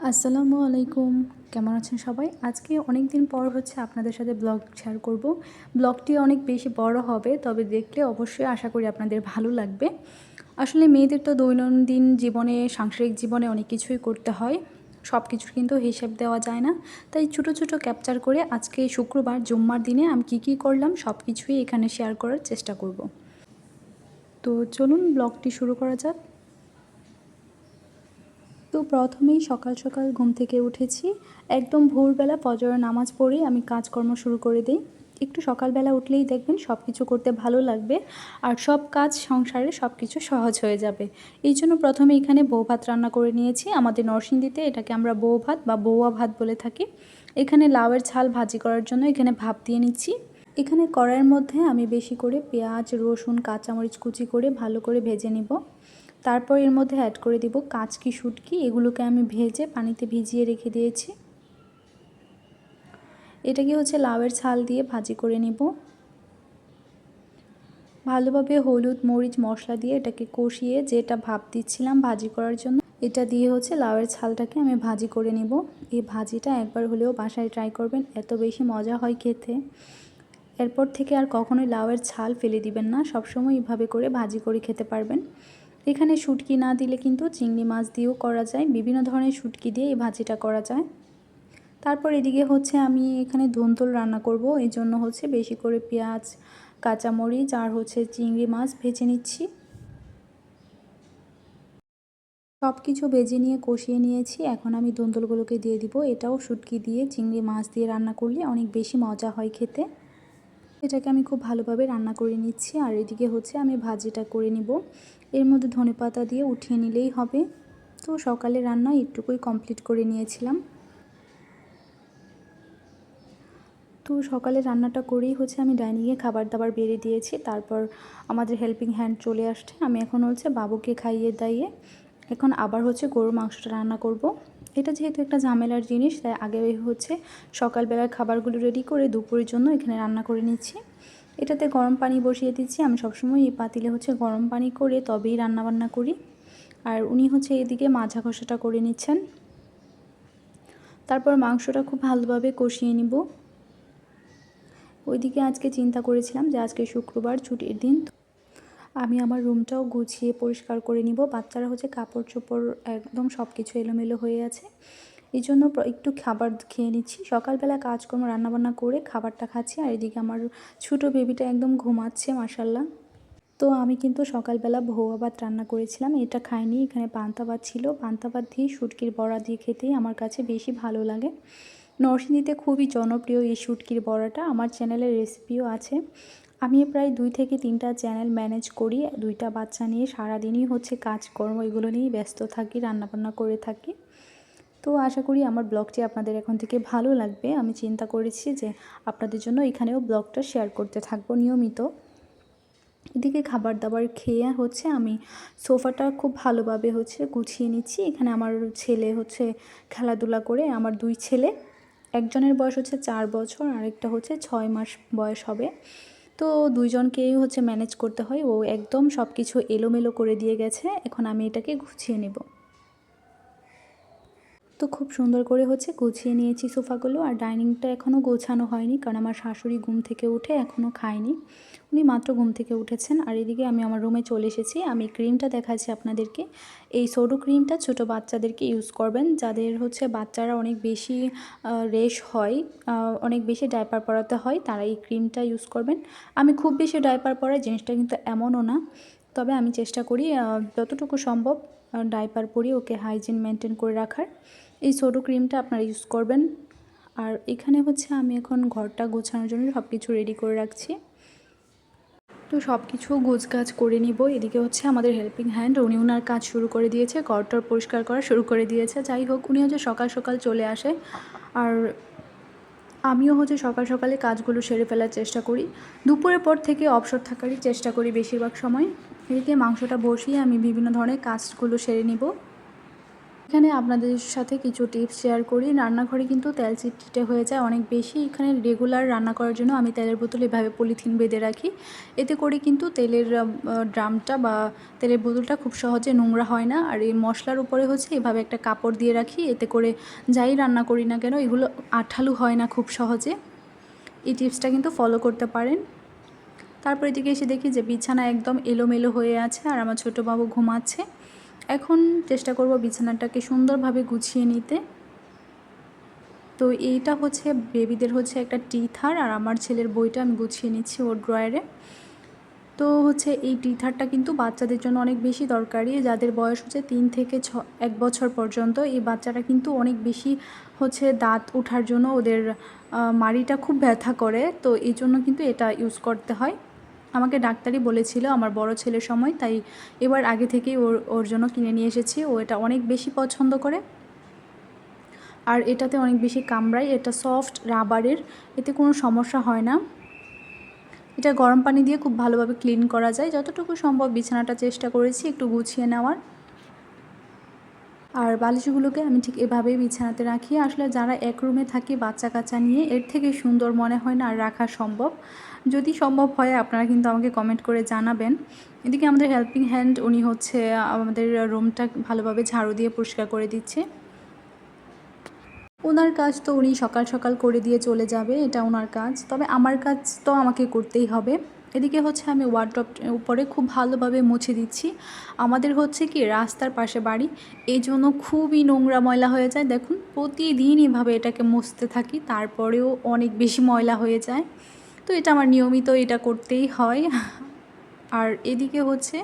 আসসালামু আলাইকুম। কেমন আছেন সবাই? আজকে অনেক দিন পর আপনাদের সাথে ব্লগ শেয়ার করব। ব্লগটি অনেক বেশি বড় হবে, তবে দেখলে অবশ্যই আশা করি আপনাদের ভালো লাগবে। আসলে মেয়েদের তো দৈনন্দিন জীবনে, সাংসারিক জীবনে অনেক কিছুই করতে হয়। সব কিছুর কিন্তু হিসেব দেওয়া যায় না। তাই ছোট, ছোট ক্যাপচার করে আজকে শুক্রবার জুম্মার দিনে আমি কী করলাম সব কিছুই এখানে শেয়ার করার চেষ্টা করব। তো চলুন ব্লগটি শুরু করা যাক। তো প্রথমেই সকাল সকাল ঘুম থেকে উঠেছি। একদম ভোরবেলা ফজরের নামাজ পড়েই আমি কাজকর্ম শুরু করে দেই। একটু সকালবেলা উঠলেই দেখবেন সব কিছু করতে ভালো লাগবে, আর সব কাজ সংসারে সব কিছু সহজ হয়ে যাবে। এই জন্য প্রথমে এখানে বউ ভাত রান্না করে নিয়েছি। আমাদের নরসিংদীতে এটাকে আমরা বউ ভাত বা বৌয়া ভাত বলে থাকি। এখানে লাউয়ের ঝাল ভাজি করার জন্য এখানে ভাপ দিয়ে নিচ্ছি। এখানে কড়াইয়ের মধ্যে আমি বেশি করে পেঁয়াজ, রসুন, কাঁচামরিচ কুচি করে ভালো করে ভেজে নিব। তারপর এর মধ্যে অ্যাড করে দিব কাচকি শুটকি। এগুলোকে আমি ভেজে পানিতে ভিজিয়ে রেখে দিয়েছি। এটাকে লাউয়ের ছাল দিয়ে ভাজি করে নিব। ভালোভাবে হলুদ, মরিচ, মশলা দিয়ে এটাকে কষিয়ে যেটা ভাপ দিচ্ছিলাম ভাজি করার জন্য, এটা দিয়ে লাউয়ের ছালটাকে আমি ভাজি করে নিব। এই ভাজিটা একবার হলেও বাসায় ট্রাই করবেন, এত বেশি মজা হয় খেতে। এরপর থেকে আর কখনোই লাউয়ের ছাল ফেলে দিবেন না, সবসময় এইভাবে করে ভাজি করে খেতে পারবেন। এখানে শুটকি না দিলে কিন্তু চিংড়ি মাছ দিয়েও করা যায়, বিভিন্ন ধরনের শুটকি দিয়ে এই ভাজিটা করা যায়। তারপর এদিকে আমি এখানে ধুন্দুল রান্না করব, এই জন্য বেশি করে পেঁয়াজ, কাঁচামরিচ আর চিংড়ি মাছ ভেজে নিচ্ছি। সব কিছু ভেজে নিয়ে কষিয়ে নিয়েছি। এখন আমি ধুন্দুলগুলোকে দিয়ে দিব। এটাও শুটকি দিয়ে চিংড়ি মাছ দিয়ে রান্না করলে অনেক বেশি মজা হয় খেতে। এটাকে আমি খুব ভালোভাবে রান্না করে নিচ্ছি, আর এদিকে আমি ভাজিটা করে নিব। এর মধ্যে ধনেপাতা দিয়ে উঠিয়ে নিলেই হবে। তো সকালে রান্না একটুকুই কমপ্লিট করে নিয়েছিলাম। তো সকালে রান্নাটা করেই আমি ডাইনিংয়ে খাবার দাবার বেড়ে দিয়েছি। তারপর আমাদের হেল্পিং হ্যান্ড চলে আসছে। আমি এখন বাবুকে খাইয়ে দাইয়ে এখন আবার গরুর মাংসটা রান্না করব। এটা যেহেতু একটা ঝামেলার জিনিস, তাই আগে সকালবেলার খাবারগুলো রেডি করে দুপুরের জন্য এখানে রান্না করে নিচ্ছি। এটাতে গরম পানি বসিয়ে দিচ্ছি। আমি সবসময় এই পাতিলে গরম পানি করে তবেই রান্নাবান্না করি। আর উনি এদিকে মাজা ঘষাটা করে নিচ্ছেন। তারপর মাংসটা খুব ভালোভাবে কষিয়ে নিব। ওইদিকে আজকে চিন্তা করেছিলাম যে আজকে শুক্রবার, ছুটির দিন, আমি আমার রুমটাও গুছিয়ে পরিষ্কার করে নিব। বাচ্চারা কাপড় চোপড় একদম সব কিছু এলোমেলো হয়ে আছে। এই জন্য একটু খাবার খেয়ে নিচ্ছি। সকালবেলা কাজকর্ম রান্নাবান্না করে খাবারটা খাচ্ছি, আর এদিকে আমার ছোটো বেবিটা একদম ঘুমাচ্ছে মাশাল্লাহ। তো আমি কিন্তু সকালবেলা ভোয়া ভাত রান্না করেছিলাম, এটা খাইনি। এখানে পান্তা ভাত ছিল। পান্তা ভাত দিয়ে শুটকির বড়া দিয়ে খেতেই আমার কাছে বেশি ভালো লাগে। নরসিংদীতে খুবই জনপ্রিয় এই শুটকির বড়াটা। আমার চ্যানেলের রেসিপিও আছে। আমি প্রায় 2 থেকে 3টা চ্যানেল ম্যানেজ করি। 2টা বাচ্চা নিয়ে সারাদিনই কাজকর্ম এগুলো নিয়েই ব্যস্ত থাকি, রান্নাবান্না করে থাকি। তো আশা করি আমার ব্লগটি আপনাদের এখন থেকে ভালো লাগবে। আমি চিন্তা করেছি যে আপনাদের জন্য এখানেও ব্লগটা শেয়ার করতে থাকবো নিয়মিত। এদিকে খাবার দাবার খেয়ে আমি সোফাটা খুব ভালোভাবে গুছিয়ে নিচ্ছি। এখানে আমার ছেলে খেলাধুলা করে। আমার 2 ছেলে, একজনের বয়স 4 বছর, আরেকটা 6 মাস বয়স হবে। তো 2 জনকেই ম্যানেজ করতে হয়। ও একদম সব কিছু এলোমেলো করে দিয়ে গেছে। এখন আমি এটাকে গুছিয়ে নেব। তো খুব সুন্দর করে গুছিয়ে নিয়েছি সোফাগুলো। আর ডাইনিংটা এখনও গোছানো হয়নি, কারণ আমার শাশুড়ি ঘুম থেকে উঠে এখনও খায়নি। উনি মাত্র ঘুম থেকে উঠেছেন। আর এদিকে আমি আমার রুমে চলে এসেছি। আমি ক্রিমটা দেখাচ্ছি আপনাদেরকে। এই সোডো ক্রিমটা ছোটো বাচ্চাদেরকে ইউজ করবেন, যাদের বাচ্চারা অনেক বেশি রেশ হয়, অনেক বেশি ডায়পার পরাতে হয়, তারা এই ক্রিমটা ইউজ করবেন। আমি খুব বেশি ডায়পার পরাই, জিনিসটা কিন্তু এমনও না। তবে আমি চেষ্টা করি যতটুকু সম্ভব ডায়পার পরিয়ে ওকে হাইজিন মেনটেন করে রাখার। এই সোডো ক্রিমটা আপনারা ইউজ করবেন। আর এখানে আমি এখন ঘরটা গোছানোর জন্য সব কিছু রেডি করে রাখছি। তো সব কিছু গোছগাছ করে নিব। এদিকে আমাদের হেল্পিং হ্যান্ড, উনি ওনার কাজ শুরু করে দিয়েছে, ঘরটর পরিষ্কার করা শুরু করে দিয়েছে। যাই হোক, উনি সকাল সকাল চলে আসে, আর আমিও সকাল সকালে কাজগুলো সেরে ফেলার চেষ্টা করি। দুপুরের পর থেকে অবসর থাকারই চেষ্টা করি বেশিরভাগ সময়। এদিকে মাংসটা বসিয়ে আমি বিভিন্ন ধরনের কাজগুলো সেরে নিব। এখানে আপনাদের সাথে কিছু টিপস শেয়ার করি। রান্নাঘরে কিন্তু তেল চিটচিটে হয়ে যায় অনেক বেশি। এখানে রেগুলার রান্না করার জন্য আমি তেলের বোতল এভাবে পলিথিন বেঁধে রাখি। এতে করে কিন্তু তেলের ড্রামটা বা তেলের বোতলটা খুব সহজে নোংরা হয় না। আর এই মশলার উপরে হচ্ছে এভাবে একটা কাপড় দিয়ে রাখি। এতে করে যাই রান্না করি না কেন এগুলো আঠালো হয় না খুব সহজে। এই টিপসটা কিন্তু ফলো করতে পারেন। তারপর এদিকে এসে দেখি যে বিছানা একদম এলোমেলো হয়ে আছে আর আমার ছোটো বাবু ঘুমাচ্ছে। এখন চেষ্টা করব বিছানাটাকে সুন্দরভাবে গুছিয়ে নিতে। তো এইটা হচ্ছে বেবিদের হচ্ছে একটা টিথার আর আমার ছেলের বইটা আমি গুছিয়ে নিচ্ছি ওর ড্রয়ারে। তো হচ্ছে এই টিথারটা কিন্তু বাচ্চাদের জন্য অনেক বেশি দরকারি। যাদের বয়স হচ্ছে 3 থেকে 1 বছর পর্যন্ত এই বাচ্চারা কিন্তু অনেক বেশি হচ্ছে দাঁত ওঠার জন্য ওদের মাড়িটা খুব ব্যথা করে। তো এই জন্য কিন্তু এটা ইউজ করতে হয়। আমাকে ডাক্তারই বলেছিল আমার বড় ছেলের সময়, তাই এবার আগে থেকেই ওর জন্য কিনে নিয়ে এসেছি। ও এটা অনেক বেশি পছন্দ করে আর এটাতে অনেক বেশি কামড়ায়। এটা সফট রাবারের, এতে কোনো সমস্যা হয় না। এটা গরম পানি দিয়ে খুব ভালোভাবে ক্লিন করা যায়। যতটুকু সম্ভব বিছানাটা চেষ্টা করেছি একটু গুছিয়ে নেওয়ার। আর বালিশগুলোকে আমি ঠিক এভাবেই বিছানাতে রাখি। আসলে যারা এক রুমে থাকি বাচ্চা কাচ্চা নিয়ে, এর থেকে সুন্দর মনে হয় না আর রাখা সম্ভব। যদি সম্ভব হয় আপনারা কিন্তু আমাকে কমেন্ট করে জানাবেন। এদিকে আমাদের হেল্পিং হ্যান্ড উনি হচ্ছে আমাদের রুমটা ভালোভাবে ঝাড়ু দিয়ে পরিষ্কার করে দিচ্ছে। ওনার কাজ তো উনি সকাল সকাল করে দিয়ে চলে যাবে, এটা ওনার কাজ। তবে আমার কাজ তো আমাকে করতেই হবে। এদিকে হচ্ছে আমি ওয়ার্ডরোব উপরে খুব ভালোভাবে মুছে দিচ্ছি। আমাদের হচ্ছে কি রাস্তার পাশে বাড়ি, এই জন্য খুবই নোংরা ময়লা হয়ে যায়। দেখুন প্রতিদিন এভাবে এটাকে মুছতে থাকি, তারপরেও অনেক বেশি ময়লা হয়ে যায়। তো এটা আমার নিয়মিত এটা করতেই হয়। আর এদিকে হচ্ছে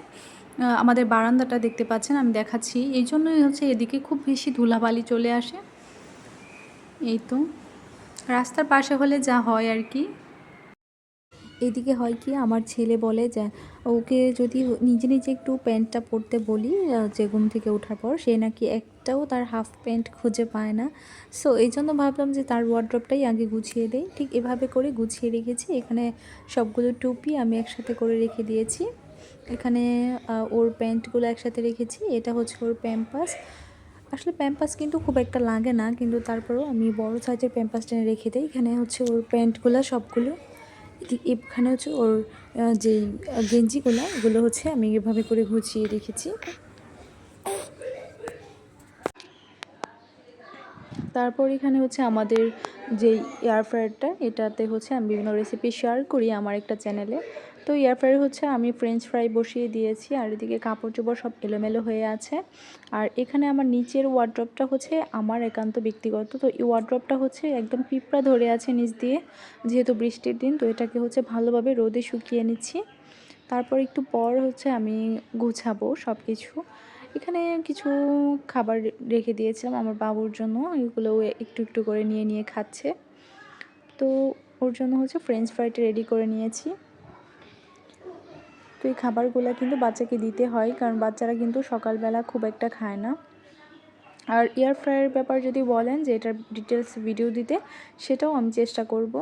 আমাদের বারান্দাটা দেখতে পাচ্ছেন আমি দেখাচ্ছি, এই জন্যই হচ্ছে এদিকে খুব বেশি ধুলাবালি চলে আসে। এই তো রাস্তার পাশে হলে যা হয় আর কি। এদিকে হয় কি আমার ছেলে বলে যে ওকে যদি নিজে নিজে একটু প্যান্টটা পরতে বলি যে ঘুম থেকে ওঠার পর, সে নাকি একটাও তার হাফ প্যান্ট খুঁজে পায় না। সো এই জন্য ভাবলাম যে তার ওয়ার্ড্রপটাই আগে গুছিয়ে দেই। ঠিক এভাবে করে গুছিয়ে রেখেছি। এখানে সবগুলো টুপি আমি একসাথে করে রেখে দিয়েছি। এখানে ওর প্যান্টগুলো একসাথে রেখেছি। এটা হচ্ছে ওর প্যাম্পাস। আসলে প্যাম্পাস কিন্তু খুব একটা লাগে না, কিন্তু তারপরেও আমি বড় সাইজের প্যাম্পাস টেনে রেখে দিই। এখানে হচ্ছে ওর প্যান্টগুলো সবগুলো, এখানে হচ্ছে ওর যেই গেঞ্জিগুলো এগুলো হচ্ছে আমি এভাবে করে গুছিয়ে রেখেছি। তারপর এখানে হচ্ছে আমাদের যে এয়ার ফ্রায়ারটা, এটাতে হচ্ছে আমি বিভিন্ন রেসিপি শেয়ার করি আমার একটা চ্যানেলে। তো এয়ার ফ্রায়ার হচ্ছে আমি ফ্রেঞ্চ ফ্রাই বসিয়ে দিয়েছি আর এদিকে কাপড় চোপড় সব এলোমেলো হয়ে আছে। আর এখানে আমার নিচের ওয়ার্ড্রপটা হচ্ছে আমার একান্ত ব্যক্তিগত। তো এই ওয়ার্ড্রপটা হচ্ছে একদম পিঁপড়া ধরে আছে নিচ দিয়ে, যেহেতু বৃষ্টির দিন। তো এটাকে হচ্ছে ভালোভাবে রোদে শুকিয়ে নিচ্ছি। তারপর একটু পর হচ্ছে আমি গুছাবো সব কিছু। এখানে কিছু খাবার রেখে দিয়েছিলাম আমার বাবুর জন্য, এগুলো একটু একটু করে নিয়ে নিয়ে খাচ্ছে। তো ওর জন্য হচ্ছে ফ্রেঞ্চ ফ্রাইটা রেডি করে নিয়েছি। তো এই খাবারগুলো কিন্তু বাচ্চাকে দিতে হয়, কারণ বাচ্চারা কিন্তু সকালবেলা খুব একটা খায় না। আর এয়ার ফ্রায়ারের ব্যাপার যদি বলেন যে এটার ডিটেলস ভিডিও দিতে, সেটাও আমি চেষ্টা করব।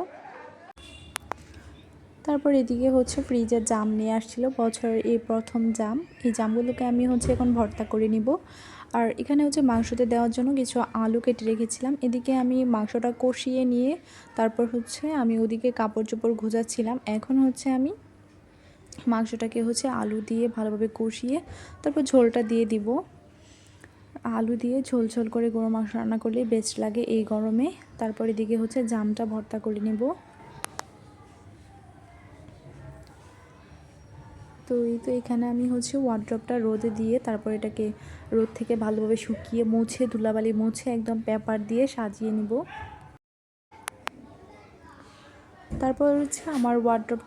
তারপর এদিকে হচ্ছে ফ্রিজের জাম নিয়ে আসছিল, বছরের এই প্রথম জাম। এই জামগুলোকে আমি হচ্ছে এখন ভর্তা করে নিব। আর এখানে হচ্ছে মাংসতে দেওয়ার জন্য কিছু আলু কেটে রেখেছিলাম। এদিকে আমি মাংসটা কষিয়ে নিয়ে তারপর হচ্ছে আমি ওদিকে কাপড় চোপড় গোছাচ্ছিলাম। এখন হচ্ছে আমি মাংসটাকে হচ্ছে আলু দিয়ে ভালোভাবে কষিয়ে তারপর ঝোলটা দিয়ে দিব। আলু দিয়ে ঝোল ঝোল করে গরু মাংস রান্না করলেই বেস্ট লাগে এই গরমে। তারপর এদিকে হচ্ছে জামটা ভর্তা করে নেব। তো এই তো এখানে আমি হচ্ছে ওয়ার্ড্রপটা রোদে দিয়ে তারপর এটাকে রোদ থেকে ভালোভাবে শুকিয়ে মুছে ধুলাবালি মুছে একদম পেপার দিয়ে সাজিয়ে নিব। তারপর হচ্ছে আমার ওয়ার্ড্রপ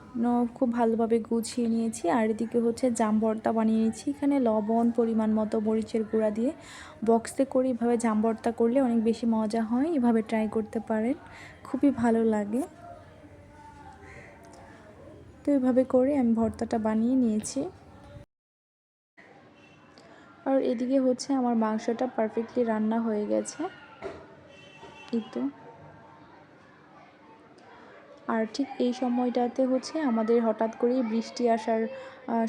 খুব ভালোভাবে গুছিয়ে নিয়েছি। আর এদিকে হচ্ছে জাম ভর্তা বানিয়ে নিয়েছি। এখানে লবণ পরিমাণ মতো, মরিচের গুঁড়া দিয়ে বক্সে করে এভাবে জাম ভর্তা করলে অনেক বেশি মজা হয়। এভাবে ট্রাই করতে পারেন, খুবই ভালো লাগে। তো এভাবে করে আমি ভর্তাটা বানিয়ে নিয়েছি। আর এদিকে হচ্ছে আমার মাংসটা পারফেক্টলি রান্না হয়ে গেছে। এই তো আর ঠিক এই সময়টাতে হচ্ছে আমাদের হঠাৎ করেই বৃষ্টি আসার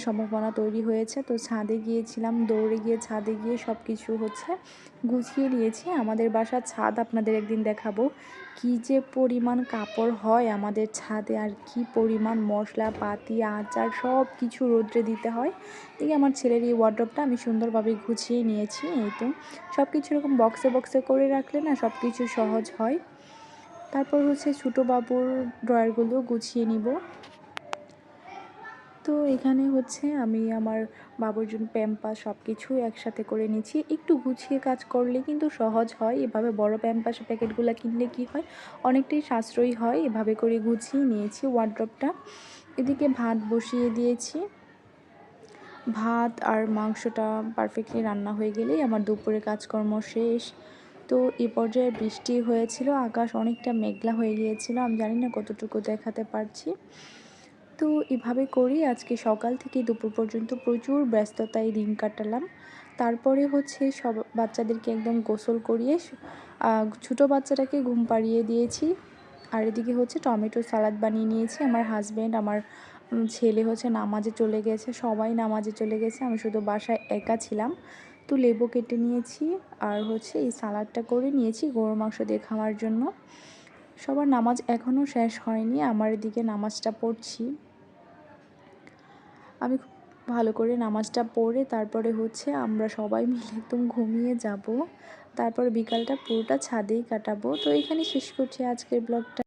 সম্ভাবনা তৈরি হয়েছে। তো ছাদে গিয়েছিলাম, দৌড়ে গিয়ে ছাদে গিয়ে সব কিছু হচ্ছে গুছিয়ে নিয়েছি। আমাদের বাসার ছাদ আপনাদের একদিন দেখাবো। কী যে পরিমাণ কাপড় হয় আমাদের ছাদে, আর কি পরিমাণ মশলাপাতি, আচার সব কিছু রৌদ্রে দিতে হয়। দেখি আমার ছেলের এই ওয়ার্ডরোবটা আমি সুন্দরভাবে গুছিয়ে নিয়েছি। এই তো সব কিছু এরকম বক্সে বক্সে করে রাখলে না সব কিছু সহজ হয়। তারপর হচ্ছে ছোটো বাবুর ড্রয়ারগুলো গুছিয়ে নিব। তো এখানে হচ্ছে আমি আমার বাবুর জন্য প্যাম্পাস সব কিছুই একসাথে করে নিচ্ছি। একটু গুছিয়ে কাজ করলে কিন্তু সহজ হয়। এভাবে বড় প্যাম্পাসের প্যাকেটগুলো কিনলে কি হয়, অনেকটাই সাশ্রয়ী হয়। এভাবে করে গুছিয়ে নিয়েছি ওয়ার্ডরোবটা। এদিকে ভাত বসিয়ে দিয়েছি। ভাত আর মাংসটা পারফেক্টলি রান্না হয়ে গেলেই আমার দুপুরে কাজকর্ম শেষ। তো এই পর্যায়ে বৃষ্টি হয়েছিল, আকাশ অনেকটা মেঘলা হয়ে গিয়েছিল। আমি জানি না কতটুকু দেখাতে পারছি। তো এভাবে করেই আজকে সকাল থেকে দুপুর পর্যন্ত প্রচুর ব্যস্ততায় দিন কাটালাম। তারপরে হচ্ছে সব বাচ্চাদেরকে একদম গোসল করিয়ে ছোটো বাচ্চাটাকে ঘুম পাড়িয়ে দিয়েছি। আর এদিকে হচ্ছে টমেটো সালাদ বানিয়ে নিয়েছি। আমার হাজব্যান্ড, আমার ছেলে হচ্ছে নামাজে চলে গেছে, সবাই নামাজে চলে গেছে, আমি শুধু বাসায় একা ছিলাম। তো লেবু কেটে নিয়েছি আর হচ্ছে এই সালাদটা করে নিয়েছি গরুর মাংস দিয়ে খাওয়ার জন্য। সবার নামাজ এখনও শেষ হয়নি, আমার এদিকে নামাজটা পড়ছি। আমি খুব ভালো করে নামাজটা পড়ে তারপরে হচ্ছে আমরা সবাই মিলে একদম ঘুমিয়ে যাব। তারপরে বিকালটা পুরোটা ছাদেই কাটাবো। তো এখানে শেষ করছি আজকের ব্লগটা।